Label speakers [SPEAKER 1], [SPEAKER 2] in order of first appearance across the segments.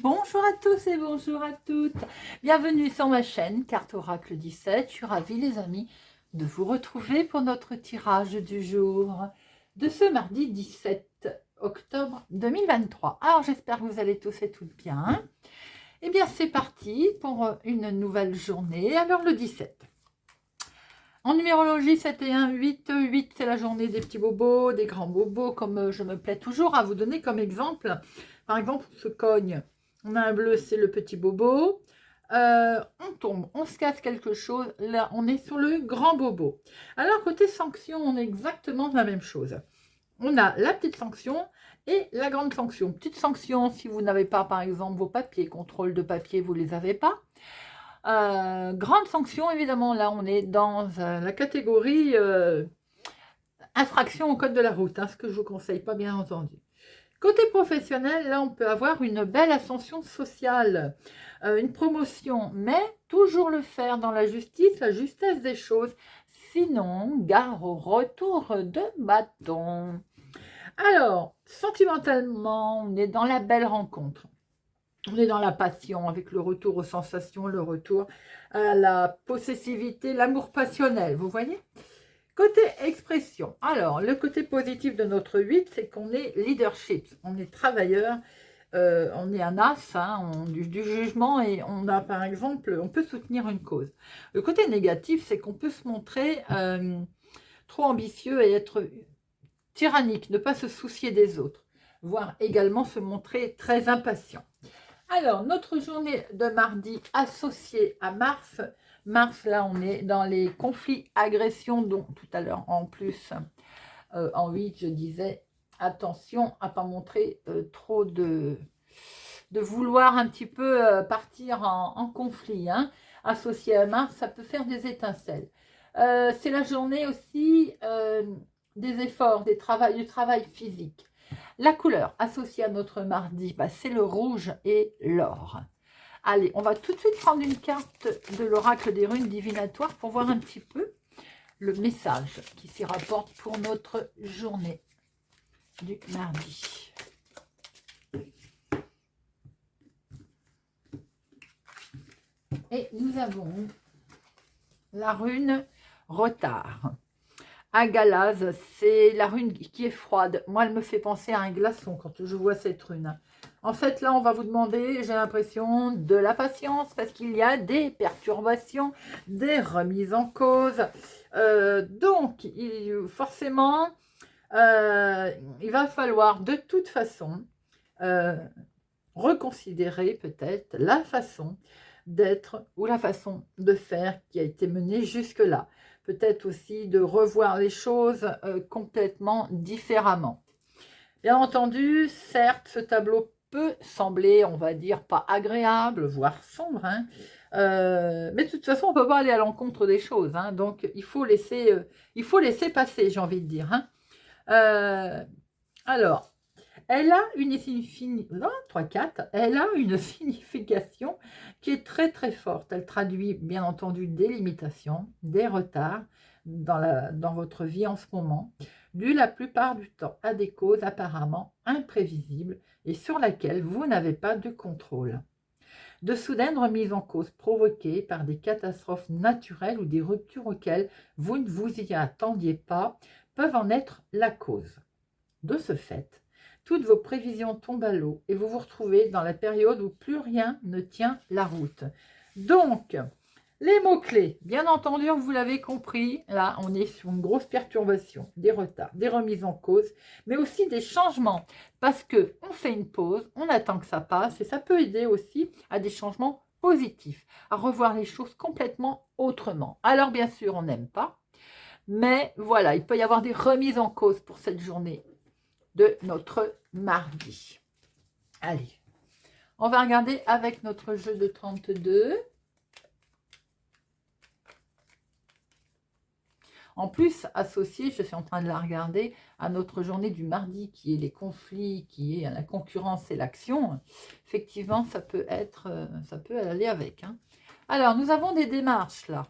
[SPEAKER 1] Bonjour à tous et bonjour à toutes. Bienvenue sur ma chaîne Carte Oracle 17. Je suis ravie les amis de vous retrouver pour notre tirage du jour de ce mardi 17 octobre 2023. Alors j'espère que vous allez tous et toutes bien. Et bien c'est parti pour une nouvelle journée. Alors le 17. En numérologie, c'était un 8. 8, c'est la journée des petits bobos, des grands bobos, comme je me plais toujours à vous donner comme exemple. Par exemple, on se cogne. On a un bleu, c'est le petit bobo. On tombe, on se casse quelque chose. Là, on est sur le grand bobo. Alors, côté sanction, on est exactement la même chose. On a la petite sanction et la grande sanction. Petite sanction, si vous n'avez pas, par exemple, vos papiers, contrôle de papier, vous ne les avez pas. Grande sanction, évidemment, là on est dans la catégorie infraction au code de la route, ce que je vous conseille pas bien entendu. Côté professionnel, là on peut avoir une belle ascension sociale, une promotion, mais toujours le faire dans la justice, la justesse des choses, sinon gare au retour de bâton. Alors, sentimentalement, on est dans la belle rencontre. On est dans la passion, avec le retour aux sensations, le retour à la possessivité, l'amour passionnel, vous voyez? Côté expression, alors le côté positif de notre 8, c'est qu'on est leadership, on est travailleur, on est un as du jugement et on a par exemple, on peut soutenir une cause. Le côté négatif, c'est qu'on peut se montrer trop ambitieux et être tyrannique, ne pas se soucier des autres, voire également se montrer très impatient. Alors, notre journée de mardi associée à Mars. Mars, là, on est dans les conflits, agressions, dont tout à l'heure, en plus, en 8, je disais, attention à ne pas montrer trop de vouloir un petit peu partir en conflit. Associé à Mars, ça peut faire des étincelles. C'est la journée aussi des efforts, du travail physique. La couleur associée à notre mardi, c'est le rouge et l'or. Allez, on va tout de suite prendre une carte de l'oracle des runes divinatoires pour voir un petit peu le message qui s'y rapporte pour notre journée du mardi. Et nous avons la rune retard. Agalaz, c'est la rune qui est froide. Moi, elle me fait penser à un glaçon quand je vois cette rune. En fait, là, on va vous demander, j'ai l'impression, de la patience parce qu'il y a des perturbations, des remises en cause. Donc, forcément, il va falloir de toute façon reconsidérer peut-être la façon d'être ou la façon de faire qui a été menée jusque-là. Peut-être aussi de revoir les choses complètement différemment. Bien entendu, certes, ce tableau peut sembler, on va dire, pas agréable, voire sombre, mais de toute façon, on ne peut pas aller à l'encontre des choses, donc il faut laisser passer, j'ai envie de dire. Alors, elle a une signification qui est très très forte. Elle traduit bien entendu des limitations, des retards dans votre vie en ce moment, dû la plupart du temps à des causes apparemment imprévisibles et sur laquelle vous n'avez pas de contrôle. De soudaines remises en cause provoquées par des catastrophes naturelles ou des ruptures auxquelles vous ne vous y attendiez pas peuvent en être la cause. De ce fait, toutes vos prévisions tombent à l'eau et vous vous retrouvez dans la période où plus rien ne tient la route. Donc, les mots-clés, bien entendu, vous l'avez compris, là, on est sur une grosse perturbation, des retards, des remises en cause, mais aussi des changements, parce qu'on fait une pause, on attend que ça passe, et ça peut aider aussi à des changements positifs, à revoir les choses complètement autrement. Alors, bien sûr, on n'aime pas, mais voilà, il peut y avoir des remises en cause pour cette journée de notre mardi. Allez, on va regarder avec notre jeu de 32. En plus, associé, je suis en train de la regarder, à notre journée du mardi, qui est les conflits, qui est la concurrence et l'action. Effectivement, ça peut aller avec. Alors, nous avons des démarches là.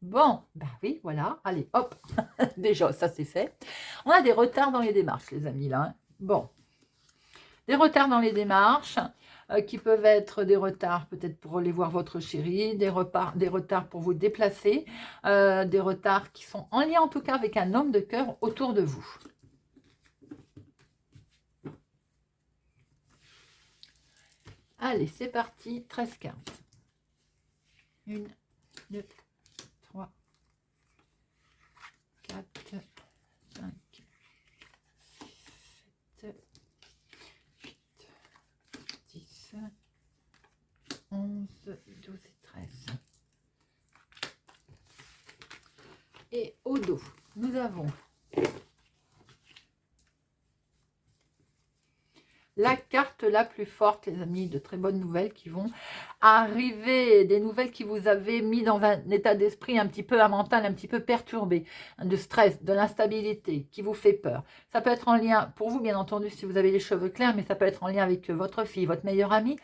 [SPEAKER 1] Bon, oui, voilà. Allez, hop, déjà, ça c'est fait. On a des retards dans les démarches, les amis, là. Bon, des retards dans les démarches. qui peuvent être des retards peut-être pour aller voir votre chéri, des retards pour vous déplacer, des retards qui sont en lien en tout cas avec un homme de cœur autour de vous. Allez, c'est parti, 13 cartes. 1, 2, 3, 4, 5, 7, 8, 10, 11, 12 et 13. Et au dos, nous avons la carte la plus forte, les amis, de très bonnes nouvelles qui vont arriver, des nouvelles qui vous avaient mis dans un état d'esprit un petit peu mental, un petit peu perturbé, de stress, de l'instabilité, qui vous fait peur. Ça peut être en lien, pour vous bien entendu, si vous avez les cheveux clairs, mais ça peut être en lien avec votre fille, votre meilleure amie,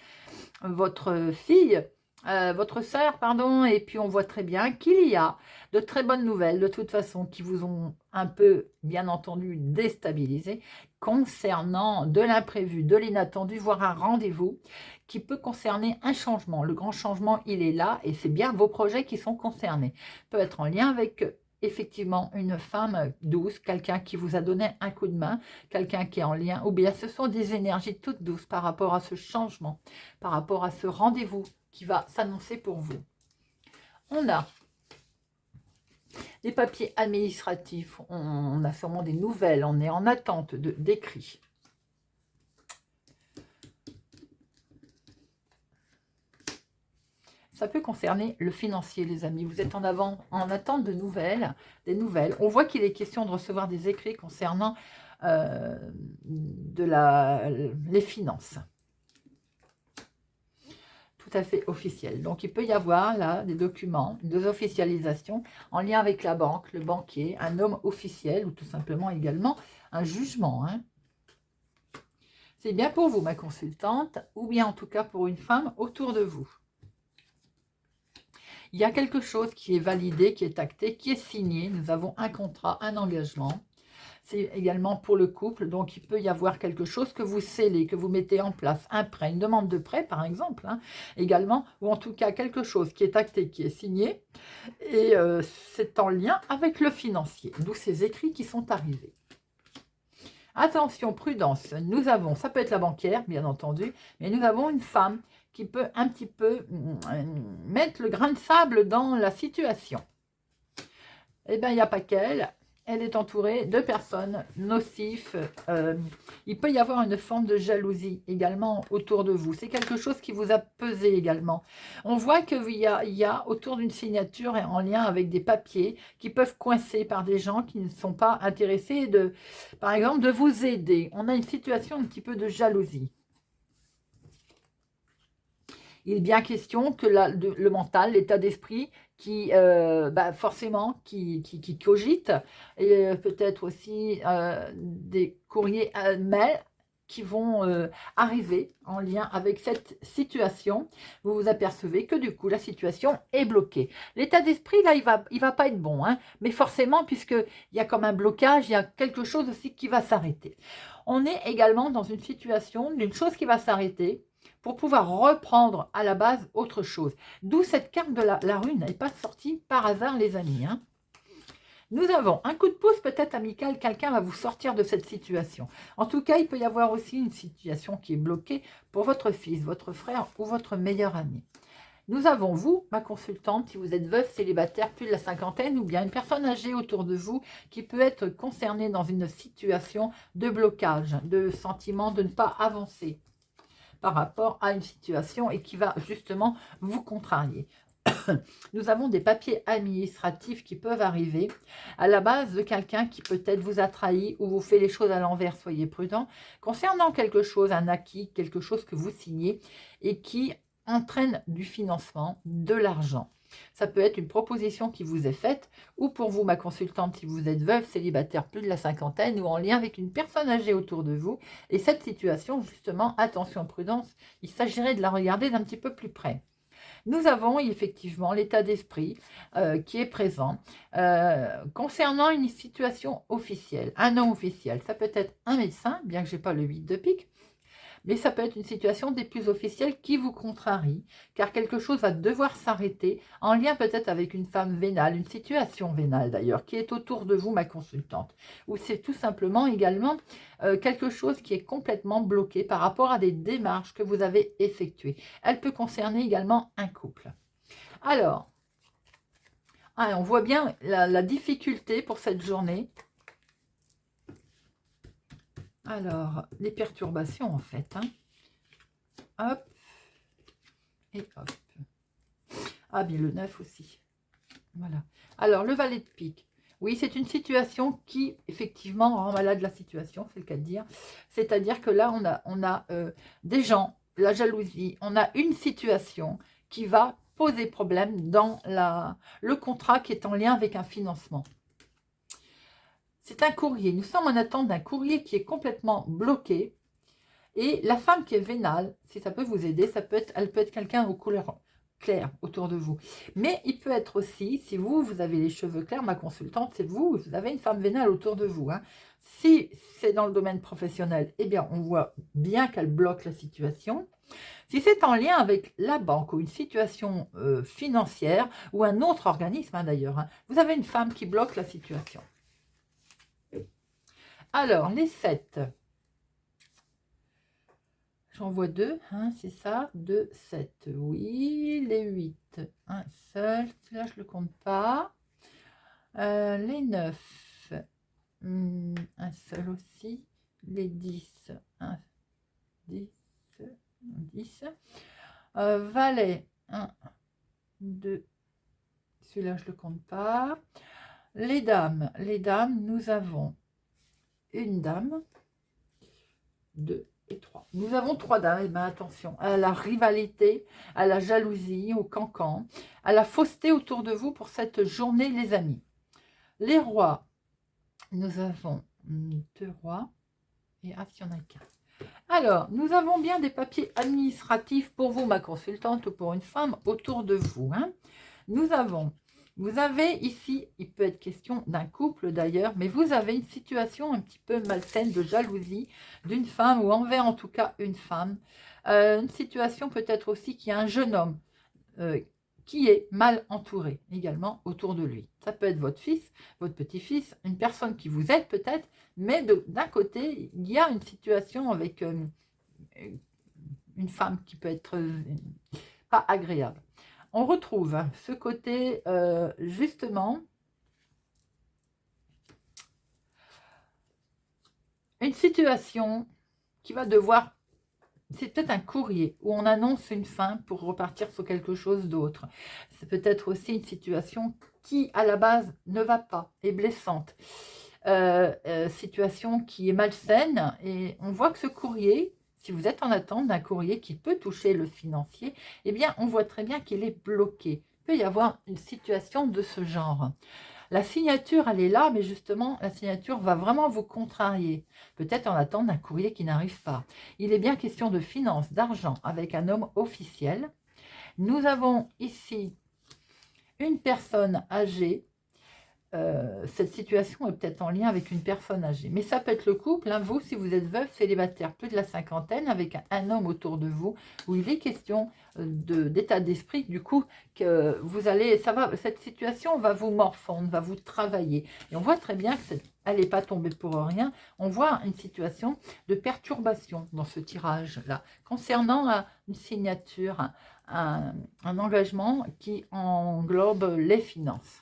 [SPEAKER 1] votre fille, votre sœur, pardon, et puis on voit très bien qu'il y a de très bonnes nouvelles, de toute façon, qui vous ont un peu, bien entendu, déstabilisé, concernant de l'imprévu, de l'inattendu, voire un rendez-vous qui peut concerner un changement. Le grand changement, il est là, et c'est bien vos projets qui sont concernés. Peut être en lien avec effectivement une femme douce, quelqu'un qui vous a donné un coup de main, quelqu'un qui est en lien, ou bien ce sont des énergies toutes douces par rapport à ce changement, par rapport à ce rendez-vous qui va s'annoncer pour vous. On a des papiers administratifs, on a sûrement des nouvelles, on est en attente d'écrits. Ça peut concerner le financier, les amis. Vous êtes en attente de nouvelles, des nouvelles. On voit qu'il est question de recevoir des écrits concernant les finances. Tout à fait officiel. Donc, il peut y avoir là des documents, des officialisations en lien avec la banque, le banquier, un homme officiel ou tout simplement également un jugement. Hein. C'est bien pour vous, ma consultante, ou bien en tout cas pour une femme autour de vous. Il y a quelque chose qui est validé, qui est acté, qui est signé. Nous avons un contrat, un engagement. C'est également pour le couple. Donc, il peut y avoir quelque chose que vous scellez, que vous mettez en place. Un prêt, une demande de prêt, par exemple. Hein, également, ou en tout cas quelque chose qui est acté, qui est signé. Et c'est en lien avec le financier. D'où ces écrits qui sont arrivés. Attention, prudence. Nous avons, ça peut être la banquière, bien entendu, mais nous avons une femme qui peut un petit peu mettre le grain de sable dans la situation. Eh bien, il n'y a pas qu'elle. Elle est entourée de personnes nocifs. Il peut y avoir une forme de jalousie également autour de vous. C'est quelque chose qui vous a pesé également. On voit qu'il y a autour d'une signature et en lien avec des papiers qui peuvent coincer par des gens qui ne sont pas intéressés, par exemple, de vous aider. On a une situation un petit peu de jalousie. Il est bien question que le mental, l'état d'esprit, qui forcément qui cogite, et peut-être aussi des courriers mails qui vont arriver en lien avec cette situation. Vous vous apercevez que du coup la situation est bloquée. L'état d'esprit là, il va pas être bon, hein, mais forcément, puisqu'il y a comme un blocage, il y a quelque chose aussi qui va s'arrêter. On est également dans une situation d'une chose qui va s'arrêter, pour pouvoir reprendre à la base autre chose. D'où cette carte de la rune n'est pas sortie par hasard, les amis. Hein. Nous avons un coup de pouce peut-être amical, quelqu'un va vous sortir de cette situation. En tout cas, il peut y avoir aussi une situation qui est bloquée pour votre fils, votre frère ou votre meilleur ami. Nous avons, vous, ma consultante, si vous êtes veuf, célibataire, plus de la cinquantaine, ou bien une personne âgée autour de vous qui peut être concernée dans une situation de blocage, de sentiment de ne pas avancer par rapport à une situation et qui va justement vous contrarier. Nous avons des papiers administratifs qui peuvent arriver à la base de quelqu'un qui peut-être vous a trahi ou vous fait les choses à l'envers, soyez prudent, concernant quelque chose, un acquis, quelque chose que vous signez et qui entraîne du financement, de l'argent. Ça peut être une proposition qui vous est faite, ou pour vous, ma consultante, si vous êtes veuve, célibataire, plus de la cinquantaine, ou en lien avec une personne âgée autour de vous. Et cette situation, justement, attention, prudence, il s'agirait de la regarder d'un petit peu plus près. Nous avons effectivement l'état d'esprit qui est présent concernant une situation officielle, un nom officiel. Ça peut être un médecin, bien que je n'ai pas le 8 de pique, mais ça peut être une situation des plus officielles qui vous contrarie, car quelque chose va devoir s'arrêter, en lien peut-être avec une femme vénale, une situation vénale d'ailleurs, qui est autour de vous, ma consultante, ou c'est tout simplement également quelque chose qui est complètement bloqué par rapport à des démarches que vous avez effectuées. Elle peut concerner également un couple. Alors, on voit bien la difficulté pour cette journée. Alors, les perturbations en fait. Hop. Et hop. Ah, bien le 9 aussi. Voilà. Alors, le valet de pique. Oui, c'est une situation qui, effectivement, rend malade la situation, c'est le cas de dire. C'est-à-dire que là, on a des gens, la jalousie, on a une situation qui va poser problème dans le contrat qui est en lien avec un financement. C'est un courrier. Nous sommes en attente d'un courrier qui est complètement bloqué. Et la femme qui est vénale, si ça peut vous aider, elle peut être quelqu'un aux couleurs claires autour de vous. Mais il peut être aussi, si vous avez les cheveux clairs, ma consultante, c'est vous avez une femme vénale autour de vous. Hein. Si c'est dans le domaine professionnel, eh bien, on voit bien qu'elle bloque la situation. Si c'est en lien avec la banque ou une situation financière ou un autre organisme, hein, d'ailleurs, hein, vous avez une femme qui bloque la situation. Alors, les 7. J'en vois 2, hein, c'est ça, 2, 7, oui. Les 8, un seul, là je ne le compte pas. Les 9, un seul aussi. Les 10, 1, 10, 10. Valet, 1, 2, celui-là je ne le compte pas. Les dames, nous avons une dame, 2 et 3. Nous avons 3 dames, et bien attention, à la rivalité, à la jalousie, au cancan, à la fausseté autour de vous pour cette journée, les amis. Les rois, nous avons 2 rois, et s'il n'y en a qu'un. Alors, nous avons bien des papiers administratifs pour vous, ma consultante, ou pour une femme autour de vous. Hein. Vous avez ici, il peut être question d'un couple d'ailleurs, mais vous avez une situation un petit peu malsaine de jalousie d'une femme ou envers en tout cas une femme. Une situation peut-être aussi qu'il y a un jeune homme qui est mal entouré également autour de lui. Ça peut être votre fils, votre petit-fils, une personne qui vous aide peut-être, mais d'un côté, il y a une situation avec une femme qui peut être pas agréable. On retrouve ce côté, justement, une situation qui va devoir, c'est peut-être un courrier où on annonce une fin pour repartir sur quelque chose d'autre. C'est peut-être aussi une situation qui, à la base, ne va pas, est blessante. Situation qui est malsaine, et on voit que ce courrier, si vous êtes en attente d'un courrier qui peut toucher le financier, eh bien, on voit très bien qu'il est bloqué. Il peut y avoir une situation de ce genre. La signature, elle est là, mais justement, la signature va vraiment vous contrarier. Peut-être en attente d'un courrier qui n'arrive pas. Il est bien question de finances, d'argent, avec un homme officiel. Nous avons ici une personne âgée. Cette situation est peut-être en lien avec une personne âgée. Mais ça peut être le couple, hein, vous, si vous êtes veuf, célibataire, plus de la cinquantaine, avec un homme autour de vous, où il est question d'état d'esprit, du coup, que vous allez, cette situation va vous morfondre, va vous travailler. Et on voit très bien que elle n'est pas tombée pour rien. On voit une situation de perturbation dans ce tirage-là, concernant une signature, un engagement qui englobe les finances.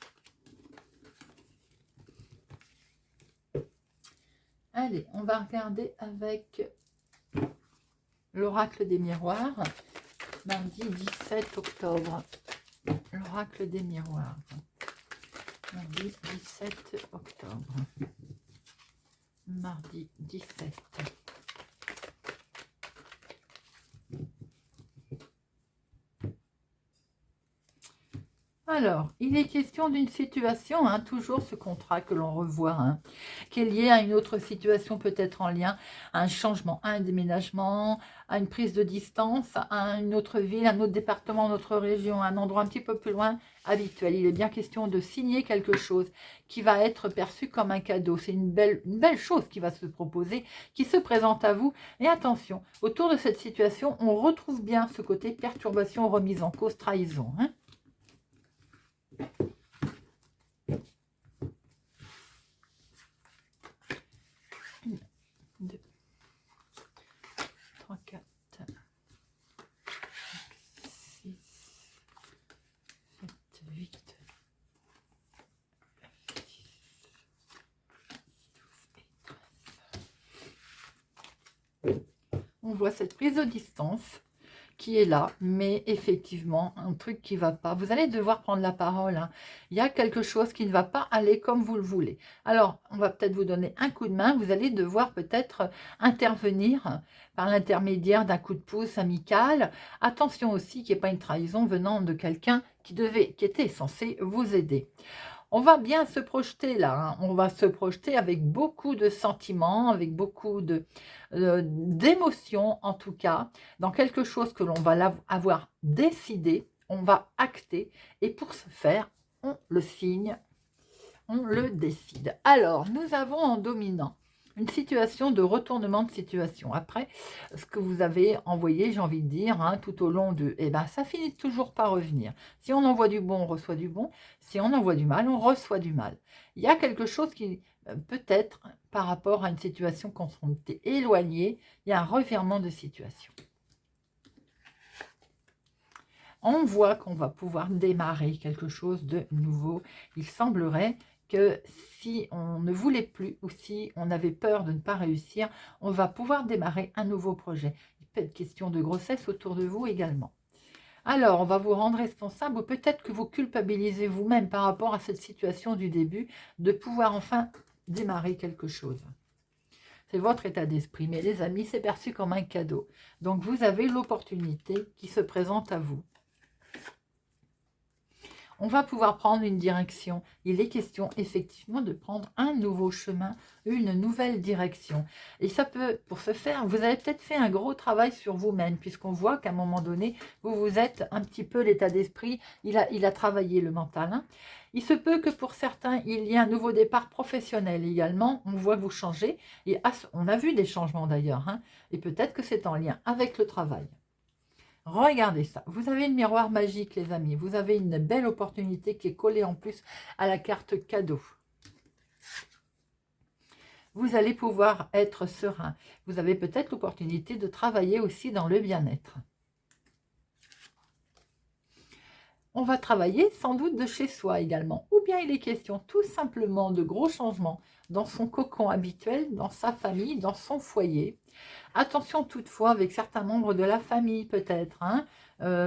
[SPEAKER 1] Allez, on va regarder avec l'oracle des miroirs, mardi 17 octobre. L'oracle des miroirs, mardi 17 octobre. Mardi 17. Alors, il est question d'une situation, hein, toujours ce contrat que l'on revoit, hein, qui est lié à une autre situation, peut-être en lien à un changement, à un déménagement, à une prise de distance, à une autre ville, un autre département, une autre région, un endroit un petit peu plus loin habituel. Il est bien question de signer quelque chose qui va être perçu comme un cadeau. C'est une belle chose qui va se proposer, qui se présente à vous. Et attention, autour de cette situation, on retrouve bien ce côté perturbation, remise en cause, trahison, hein. 2, 3, 4, 5, 6, 7, 8, 9, 10, 12 et 13. On voit cette prise de distance qui est là, mais effectivement, un truc qui ne va pas. Vous allez devoir prendre la parole, hein. Il y a quelque chose qui ne va pas aller comme vous le voulez. Alors, on va peut-être vous donner un coup de main. Vous allez devoir peut-être intervenir par l'intermédiaire d'un coup de pouce amical. Attention aussi qu'il n'y ait pas une trahison venant de quelqu'un qui était censé vous aider. On va bien se projeter là, hein. On va se projeter avec beaucoup de sentiments, avec beaucoup d'émotions en tout cas, dans quelque chose que l'on va avoir décidé, on va acter, et pour ce faire, on le signe, on le décide. Alors, nous avons en dominant une situation de retournement de situation. Après, ce que vous avez envoyé, j'ai envie de dire, hein, tout au long de... Eh bien, ça finit toujours par revenir. Si on envoie du bon, on reçoit du bon. Si on envoie du mal, on reçoit du mal. Il y a quelque chose qui, peut-être, par rapport à une situation confrontée, éloignée, il y a un revirement de situation. On voit qu'on va pouvoir démarrer quelque chose de nouveau. Il semblerait que si on ne voulait plus ou si on avait peur de ne pas réussir, on va pouvoir démarrer un nouveau projet. Il peut être question de grossesse autour de vous également. Alors, on va vous rendre responsable ou peut-être que vous culpabilisez vous-même par rapport à cette situation du début de pouvoir enfin démarrer quelque chose. C'est votre état d'esprit, mais les amis, c'est perçu comme un cadeau. Donc, vous avez l'opportunité qui se présente à vous. On va pouvoir prendre une direction. Il est question effectivement de prendre un nouveau chemin, une nouvelle direction. Et ça peut, pour ce faire, vous avez peut-être fait un gros travail sur vous-même, puisqu'on voit qu'à un moment donné, vous vous êtes un petit peu l'état d'esprit, il a travaillé le mental, hein. Il se peut que pour certains, il y ait un nouveau départ professionnel également. On voit que vous changez. Et on a vu des changements d'ailleurs, hein. Et peut-être que c'est en lien avec le travail. Regardez ça. Vous avez le miroir magique, les amis. Vous avez une belle opportunité qui est collée en plus à la carte cadeau. Vous allez pouvoir être serein. Vous avez peut-être l'opportunité de travailler aussi dans le bien-être. On va travailler sans doute de chez soi également. Ou bien il est question tout simplement de gros changements dans son cocon habituel, dans sa famille, dans son foyer. Attention toutefois avec certains membres de la famille peut-être, hein,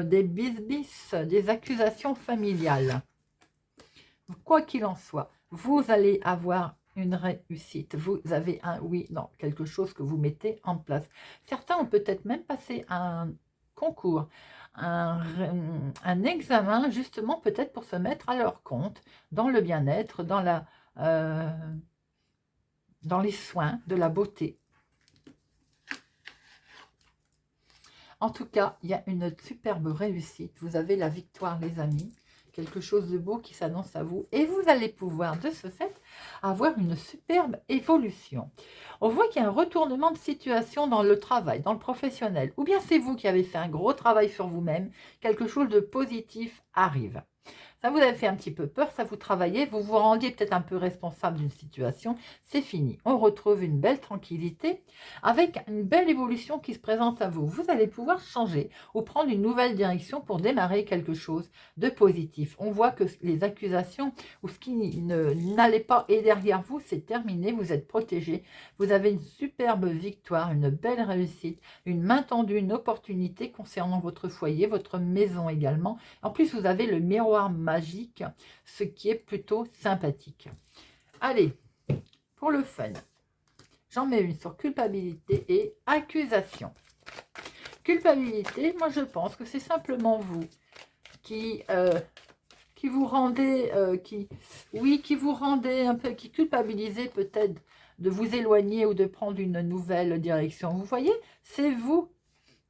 [SPEAKER 1] des bisbis, des accusations familiales. Quoi qu'il en soit, vous allez avoir une réussite. Vous avez un oui, non, quelque chose que vous mettez en place. Certains ont peut-être même passé un concours, un examen justement peut-être pour se mettre à leur compte dans le bien-être, dans les soins de la beauté. En tout cas, il y a une superbe réussite. Vous avez la victoire, les amis. Quelque chose de beau qui s'annonce à vous. Et vous allez pouvoir, de ce fait, avoir une superbe évolution. On voit qu'il y a un retournement de situation dans le travail, dans le professionnel. Ou bien c'est vous qui avez fait un gros travail sur vous-même. Quelque chose de positif arrive. Ça vous a fait un petit peu peur, ça vous travaillait, vous vous rendiez peut-être un peu responsable d'une situation, c'est fini. On retrouve une belle tranquillité avec une belle évolution qui se présente à vous. Vous allez pouvoir changer ou prendre une nouvelle direction pour démarrer quelque chose de positif. On voit que les accusations ou ce qui n'allait pas est derrière vous, c'est terminé, vous êtes protégé. Vous avez une superbe victoire, une belle réussite, une main tendue, une opportunité concernant votre foyer, votre maison également. En plus, vous avez le miroir magique, ce qui est plutôt sympathique. Allez, pour le fun, j'en mets une sur culpabilité et accusation. Culpabilité, moi je pense que c'est simplement vous qui qui vous rendait, qui vous rendait un peu, qui culpabilisait peut-être de vous éloigner ou de prendre une nouvelle direction. Vous voyez, c'est vous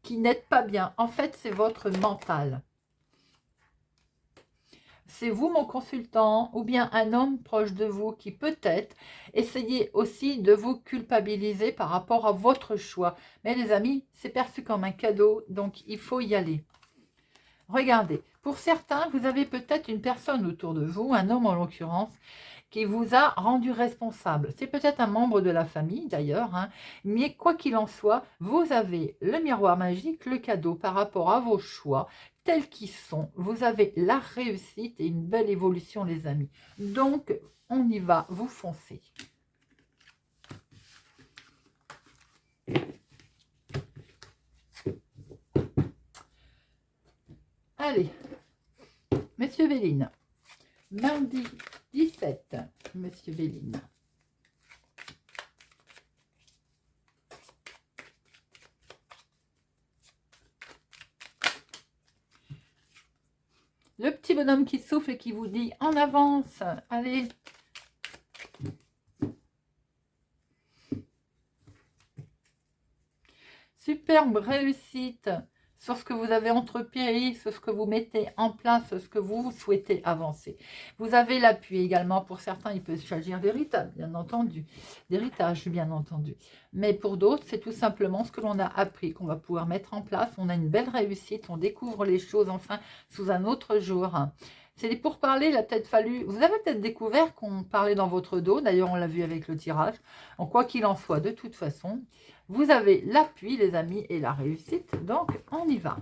[SPEAKER 1] qui n'êtes pas bien. En fait, c'est votre mental. C'est vous, mon consultant, ou bien un homme proche de vous qui peut-être essayez aussi de vous culpabiliser par rapport à votre choix. Mais les amis, c'est perçu comme un cadeau, donc il faut y aller. Regardez, pour certains, vous avez peut-être une personne autour de vous, un homme en l'occurrence, qui vous a rendu responsable. C'est peut-être un membre de la famille d'ailleurs, hein, mais quoi qu'il en soit, vous avez le miroir magique, le cadeau par rapport à vos choix tels qu'ils sont. Vous avez la réussite et une belle évolution les amis. Donc, on y va, vous foncez. Allez, Monsieur Véline, mardi 17, Monsieur Véline. Le petit bonhomme qui souffle et qui vous dit en avance, allez. Superbe réussite sur ce que vous avez entrepris, sur ce que vous mettez en place, sur ce que vous souhaitez avancer. Vous avez l'appui également. Pour certains, il peut s'agir d'héritage, bien entendu. D'héritage, bien entendu. Mais pour d'autres, c'est tout simplement ce que l'on a appris, qu'on va pouvoir mettre en place. On a une belle réussite, on découvre les choses enfin sous un autre jour. C'est pour parler, il a peut-être fallu... Vous avez peut-être découvert qu'on parlait dans votre dos. D'ailleurs, on l'a vu avec le tirage. En quoi qu'il en soit, de toute façon... Vous avez l'appui, les amis, et la réussite. Donc, on y va.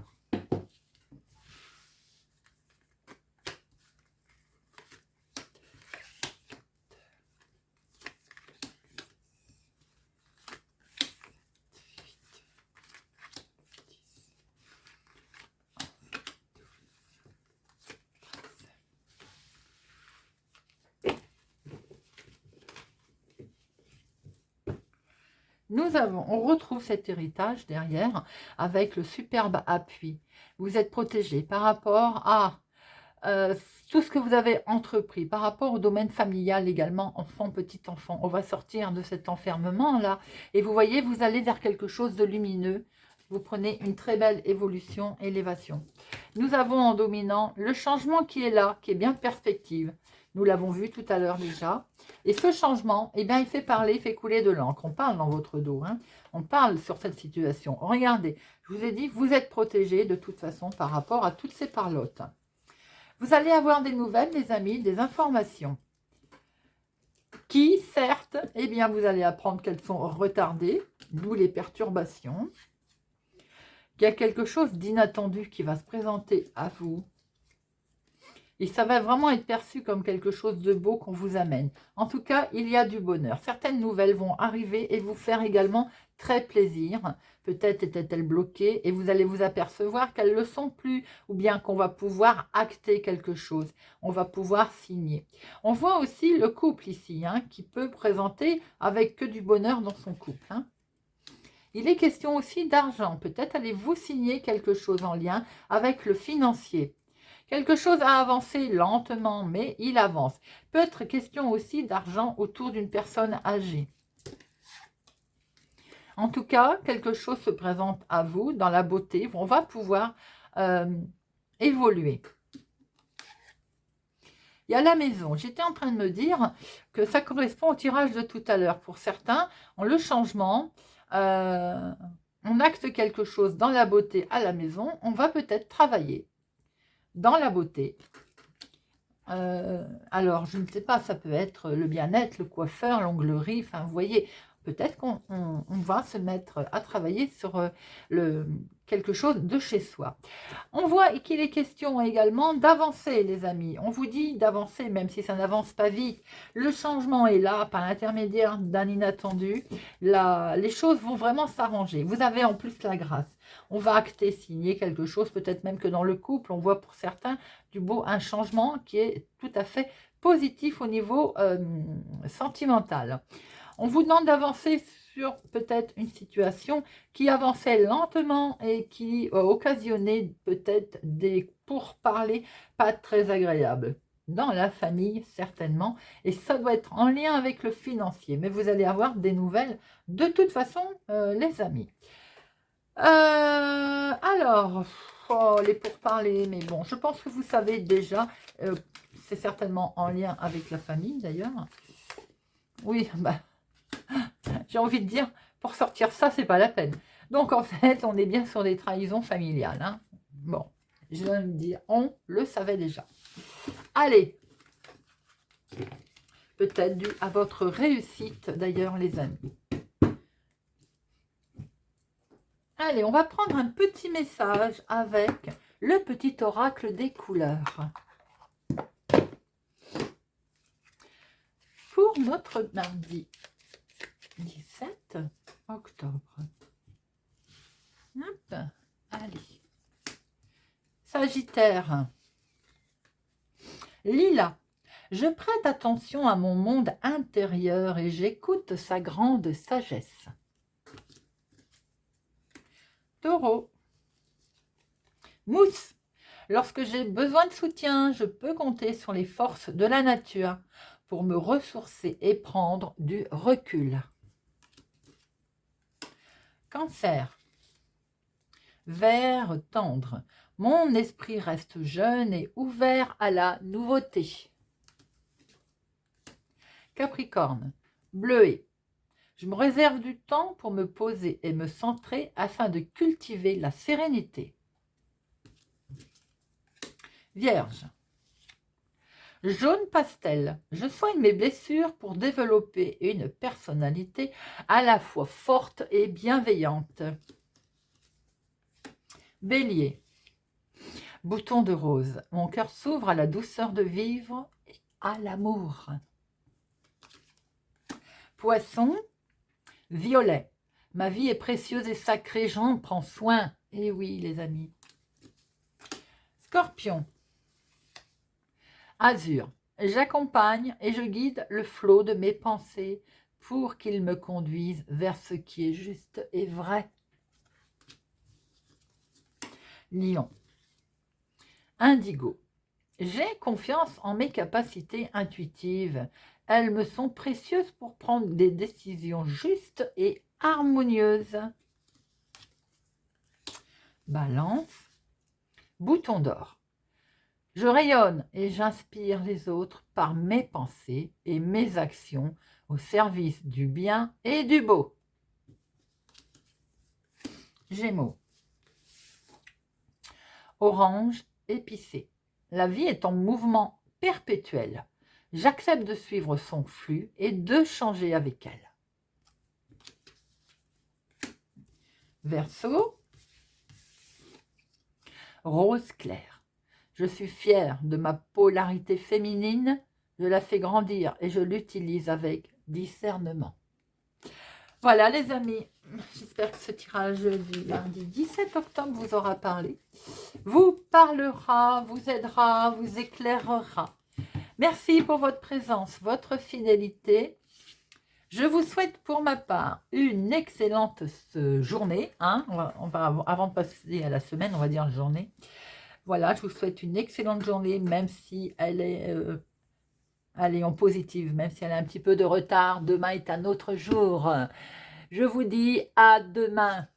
[SPEAKER 1] On retrouve cet héritage derrière avec le superbe appui. Vous êtes protégé par rapport à tout ce que vous avez entrepris, par rapport au domaine familial également, enfant, petit enfant. On va sortir de cet enfermement-là. Et vous voyez, vous allez vers quelque chose de lumineux. Vous prenez une très belle évolution, élévation. Nous avons en dominant le changement qui est là, qui est bien perspective. Nous l'avons vu tout à l'heure déjà. Et ce changement, eh bien, il fait parler, il fait couler de l'encre. On parle dans votre dos. Hein. On parle sur cette situation. Regardez, je vous ai dit, vous êtes protégés de toute façon par rapport à toutes ces parlottes. Vous allez avoir des nouvelles, les amis, des informations qui, certes, eh bien, vous allez apprendre qu'elles sont retardées, d'où les perturbations. Il y a quelque chose d'inattendu qui va se présenter à vous. Et ça va vraiment être perçu comme quelque chose de beau qu'on vous amène. En tout cas, il y a du bonheur. Certaines nouvelles vont arriver et vous faire également très plaisir. Peut-être étaient-elles bloquées et vous allez vous apercevoir qu'elles ne le sont plus. Ou bien qu'on va pouvoir acter quelque chose. On va pouvoir signer. On voit aussi le couple ici, hein, qui peut présenter avec que du bonheur dans son couple. Hein. Il est question aussi d'argent. Peut-être allez-vous signer quelque chose en lien avec le financier. Quelque chose a avancé lentement, mais il avance. Peut être question aussi d'argent autour d'une personne âgée. En tout cas, quelque chose se présente à vous dans la beauté. On va pouvoir évoluer. Il y a la maison. J'étais en train de me dire que ça correspond au tirage de tout à l'heure. Pour certains, le changement, on acte quelque chose dans la beauté à la maison. On va peut-être travailler dans la beauté. Alors, je ne sais pas, ça peut être le bien-être, le coiffeur, l'onglerie, enfin, vous voyez, peut-être qu'on va se mettre à travailler sur quelque chose de chez soi. On voit qu'il est question également d'avancer, les amis. On vous dit d'avancer, même si ça n'avance pas vite. Le changement est là, par l'intermédiaire d'un inattendu. Les choses vont vraiment s'arranger. Vous avez en plus la grâce. On va acter, signer quelque chose, peut-être même que dans le couple, on voit pour certains un changement qui est tout à fait positif au niveau sentimental. On vous demande d'avancer sur peut-être une situation qui avançait lentement et qui occasionnait peut-être des pourparlers pas très agréables. Dans la famille, certainement, et ça doit être en lien avec le financier. Mais vous allez avoir des nouvelles de toute façon, les amis. Alors, oh, les pourparlers, mais bon, je pense que vous savez déjà, c'est certainement en lien avec la famille d'ailleurs. Oui, bah, j'ai envie de dire, pour sortir ça, c'est pas la peine. Donc en fait, on est bien sur des trahisons familiales. Hein. Bon, je vais me dire, on le savait déjà. Allez, peut-être dû à votre réussite d'ailleurs, les amis. Allez, on va prendre un petit message avec le petit oracle des couleurs. Pour notre mardi 17 octobre. Hop, allez. Sagittaire. Lila. Je prête attention à mon monde intérieur et j'écoute sa grande sagesse. Taureau. Mousse. Lorsque j'ai besoin de soutien, je peux compter sur les forces de la nature pour me ressourcer et prendre du recul. Cancer. Vert tendre. Mon esprit reste jeune et ouvert à la nouveauté. Capricorne. Bleuet. Je me réserve du temps pour me poser et me centrer afin de cultiver la sérénité. Vierge. Jaune pastel. Je soigne mes blessures pour développer une personnalité à la fois forte et bienveillante. Bélier. Bouton de rose. Mon cœur s'ouvre à la douceur de vivre et à l'amour. Poisson. Violet. Ma vie est précieuse et sacrée, j'en prends soin. Eh oui, les amis. Scorpion. Azur. J'accompagne et je guide le flot de mes pensées pour qu'il me conduise vers ce qui est juste et vrai. Lion. Indigo. J'ai confiance en mes capacités intuitives. Elles me sont précieuses pour prendre des décisions justes et harmonieuses. Balance. Bouton d'or. Je rayonne et j'inspire les autres par mes pensées et mes actions au service du bien et du beau. Gémeaux. Orange épicé. La vie est en mouvement perpétuel. J'accepte de suivre son flux et de changer avec elle. Verseau. Rose clair. Je suis fière de ma polarité féminine. Je la fais grandir et je l'utilise avec discernement. Voilà les amis, j'espère que ce tirage du lundi 17 octobre vous aura parlé, vous parlera, vous aidera, vous éclairera. Merci pour votre présence, votre fidélité. Je vous souhaite pour ma part une excellente journée. Hein, avant de passer à la semaine, on va dire journée. Voilà, je vous souhaite une excellente journée, même si elle est... Allez, en positive, même si elle a un petit peu de retard. Demain est un autre jour. Je vous dis à demain.